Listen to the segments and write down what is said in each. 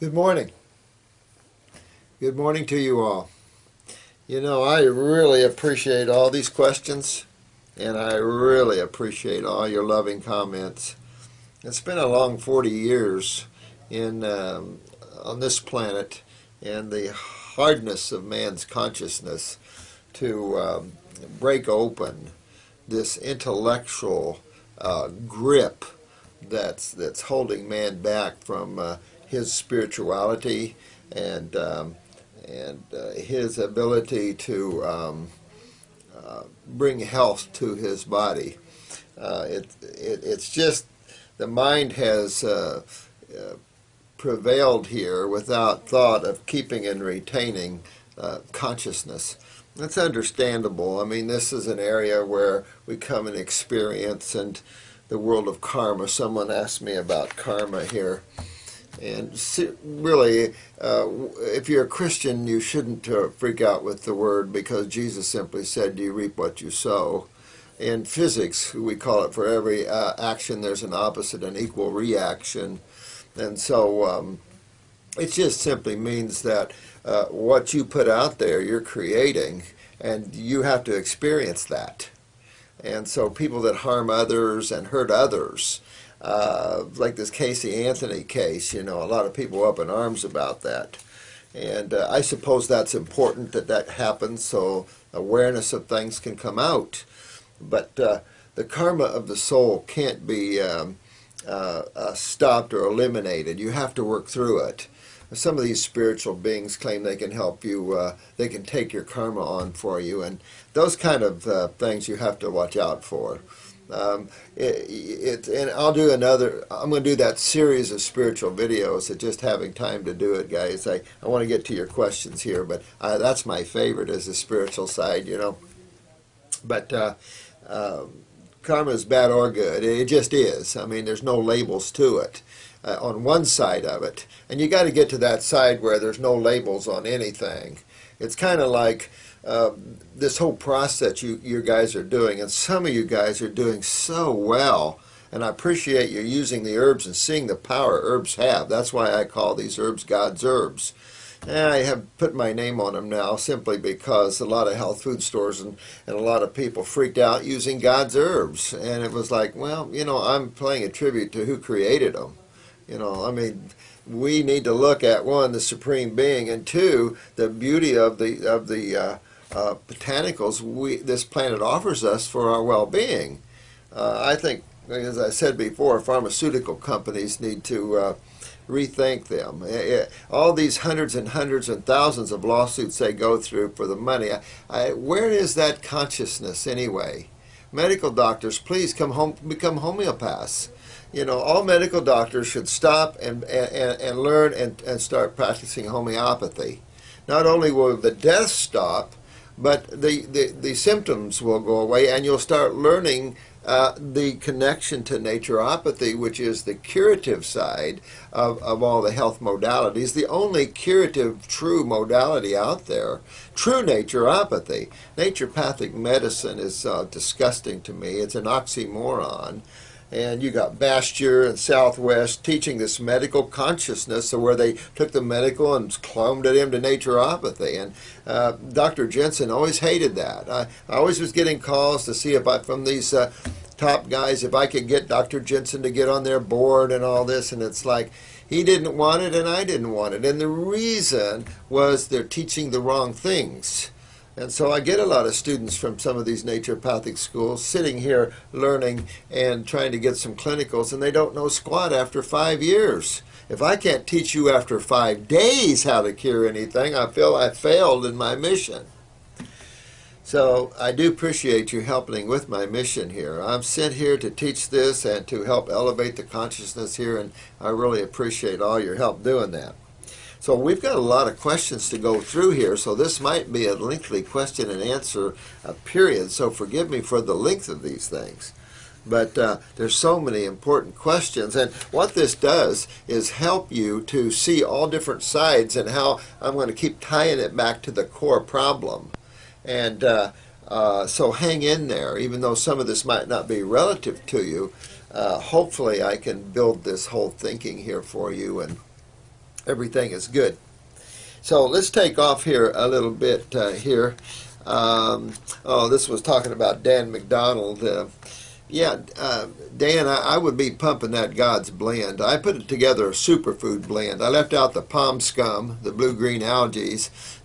Good morning. Good morning to you all. You know, I really appreciate all these questions, and I really appreciate all your loving comments. It's been a long 40 years on this planet, and the hardness of man's consciousness to break open this intellectual grip that's holding man back from his spirituality and his ability to bring health to his body. It's just the mind has prevailed here without thought of keeping and retaining consciousness. That's understandable. I mean, this is an area where we come and experience and the world of karma. Someone asked me about karma here. And really, if you're a Christian, you shouldn't freak out with the word, because Jesus simply said, you reap what you sow. In physics, we call it, for every action, there's an opposite and equal reaction. And so it just simply means that what you put out there, you're creating, and you have to experience that. And so people that harm others and hurt others, like this Casey Anthony case, you know, a lot of people up in arms about that. And I suppose that's important that that happens so awareness of things can come out. But the karma of the soul can't be stopped or eliminated. You have to work through it. Some of these spiritual beings claim they can help you, they can take your karma on for you, and those kind of things you have to watch out for. And I'll do another, I'm going to do that series of spiritual videos, at just having time to do it, guys. I want to get to your questions here, but that's my favorite, is the spiritual side, you know. But karma is bad or good. It just is. I mean, there's no labels to it on one side of it. And you got to get to that side where there's no labels on anything. It's kind of like this whole process you guys are doing, and some of you guys are doing so well, and I appreciate you using the herbs and seeing the power herbs have. That's why I call these herbs God's herbs. And I have put my name on them now simply because a lot of health food stores and a lot of people freaked out using God's herbs, and it was like, well, you know, I'm paying a tribute to who created them. You know, I mean, we need to look at, one, the supreme being, and two, the beauty of the botanicals this planet offers us for our well-being. I think, as I said before, pharmaceutical companies need to rethink them. All these hundreds and hundreds and thousands of lawsuits they go through for the money, where is that consciousness anyway? Medical doctors, please come home, become homeopaths. You know, all medical doctors should stop and learn and start practicing homeopathy. Not only will the deaths stop, but the symptoms will go away, and you'll start learning the connection to naturopathy, which is the curative side of all the health modalities, the only curative true modality out there, true naturopathy. Naturopathic medicine is disgusting to me. It's an oxymoron. And you got Bastyr and Southwest teaching this medical consciousness, so where they took the medical and cloned it into naturopathy. And Dr. Jensen always hated that. I always was getting calls to see if from these top guys, if I could get Dr. Jensen to get on their board and all this, and it's like, he didn't want it and I didn't want it. And the reason was they're teaching the wrong things. And so I get a lot of students from some of these naturopathic schools sitting here learning and trying to get some clinicals, and they don't know squat after 5 years. If I can't teach you after 5 days how to cure anything, I feel I failed in my mission. So I do appreciate you helping with my mission here. I'm sent here to teach this and to help elevate the consciousness here, and I really appreciate all your help doing that. So we've got a lot of questions to go through here, so this might be a lengthy question and answer period, so forgive me for the length of these things. But there's so many important questions, and what this does is help you to see all different sides, and how I'm going to keep tying it back to the core problem. And so hang in there, even though some of this might not be relative to you. Hopefully I can build this whole thinking here for you, and everything is good. So let's take off here a little bit here. Oh, this was talking about Dan McDonald. Dan, I would be pumping that God's blend. I put it together a superfood blend. I left out the palm scum, the blue-green algae,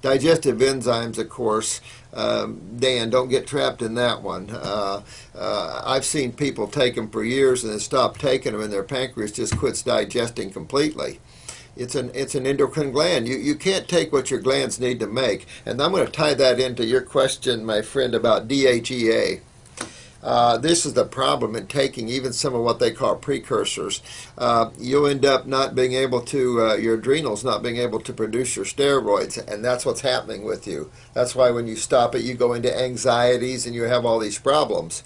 digestive enzymes, of course. Dan, don't get trapped in that one. I've seen people take them for years and then stop taking them, and their pancreas just quits digesting completely. It's an endocrine gland. You can't take what your glands need to make. And I'm going to tie that into your question, my friend, about DHEA. This is the problem in taking even some of what they call precursors. You'll end up not being able to, your adrenals not being able to produce your steroids, and that's what's happening with you. That's why when you stop it, you go into anxieties and you have all these problems.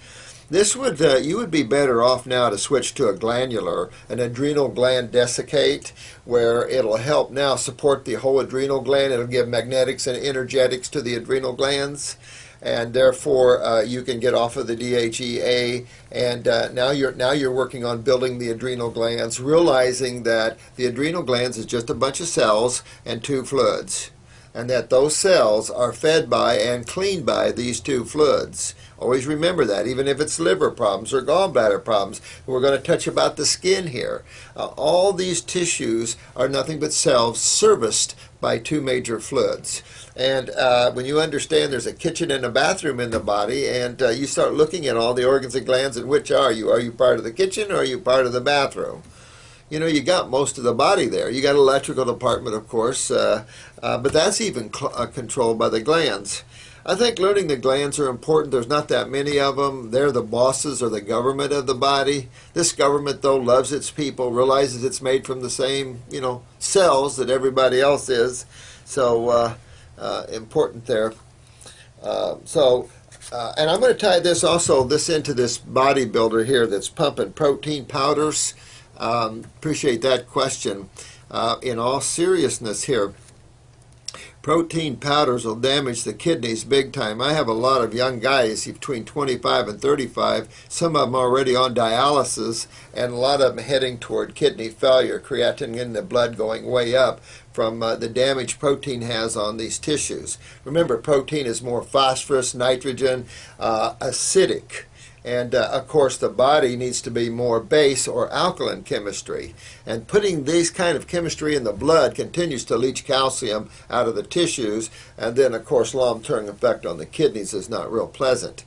This would, you would be better off now to switch to a glandular, an adrenal gland desiccate, where it'll help now support the whole adrenal gland. It'll give magnetics and energetics to the adrenal glands, and therefore you can get off of the DHEA. And now you're working on building the adrenal glands, realizing that the adrenal glands is just a bunch of cells and two fluids, and that those cells are fed by and cleaned by these two fluids. Always remember that, even if it's liver problems or gallbladder problems. We're going to touch about the skin here. All these tissues are nothing but cells serviced by two major fluids. And when you understand there's a kitchen and a bathroom in the body, and you start looking at all the organs and glands, and which are you? Are you part of the kitchen or are you part of the bathroom? You know, you got most of the body there. You got electrical department, of course, but that's even controlled by the glands. I think learning the glands are important. There's not that many of them. They're the bosses or the government of the body. This government, though, loves its people, realizes it's made from the same, cells that everybody else is. So important there. And I'm going to tie this into this bodybuilder here that's pumping protein powders. Appreciate that question. In all seriousness here, protein powders will damage the kidneys big time. I have a lot of young guys between 25 and 35, some of them already on dialysis, and a lot of them heading toward kidney failure, creatinine in the blood going way up from the damage protein has on these tissues. Remember, protein is more phosphorus, nitrogen, acidic. And of course the body needs to be more base or alkaline chemistry, and putting these kind of chemistry in the blood continues to leach calcium out of the tissues, and then of course long-term effect on the kidneys is not real pleasant.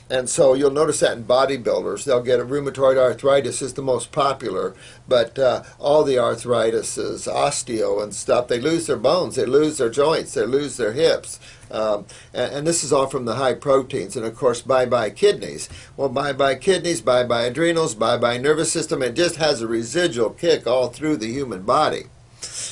And so you'll notice that in bodybuilders, they'll get a rheumatoid arthritis is the most popular, but all the arthritis is osteo and stuff. They lose their bones, they lose their joints, they lose their hips. And this is all from the high proteins. And of course, bye-bye kidneys. Well, bye-bye kidneys, bye-bye adrenals, bye-bye nervous system. It just has a residual kick all through the human body.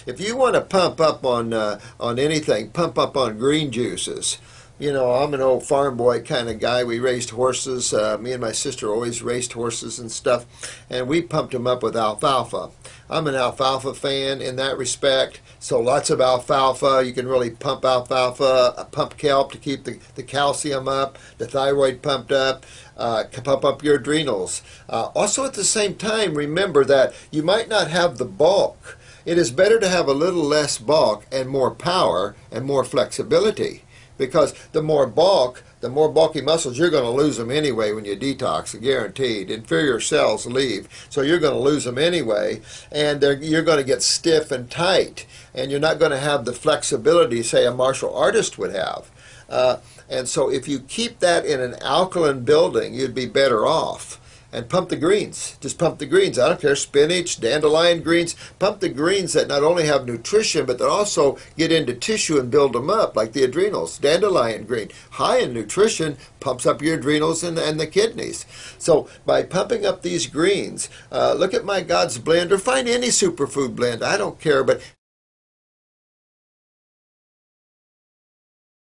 If you want to pump up on anything, pump up on green juices. I'm an old farm boy kind of guy. We raised horses. Me and my sister always raised horses and stuff, and we pumped them up with alfalfa. I'm an alfalfa fan in that respect. So lots of alfalfa. You can really pump alfalfa, pump kelp to keep the calcium up, the thyroid pumped up, pump up your adrenals. Also at the same time, remember that you might not have the bulk. It is better to have a little less bulk and more power and more flexibility. Because the more bulky muscles, you're going to lose them anyway when you detox, guaranteed. Inferior cells leave, so you're going to lose them anyway, and you're going to get stiff and tight, and you're not going to have the flexibility, say, a martial artist would have. And so if you keep that in an alkaline building, you'd be better off. And pump the greens. Just pump the greens. I don't care, spinach, dandelion greens. Pump the greens that not only have nutrition, but that also get into tissue and build them up, like the adrenals. Dandelion green, high in nutrition, pumps up your adrenals and the kidneys. So by pumping up these greens, look at my God's blend, or find any superfood blend. I don't care, but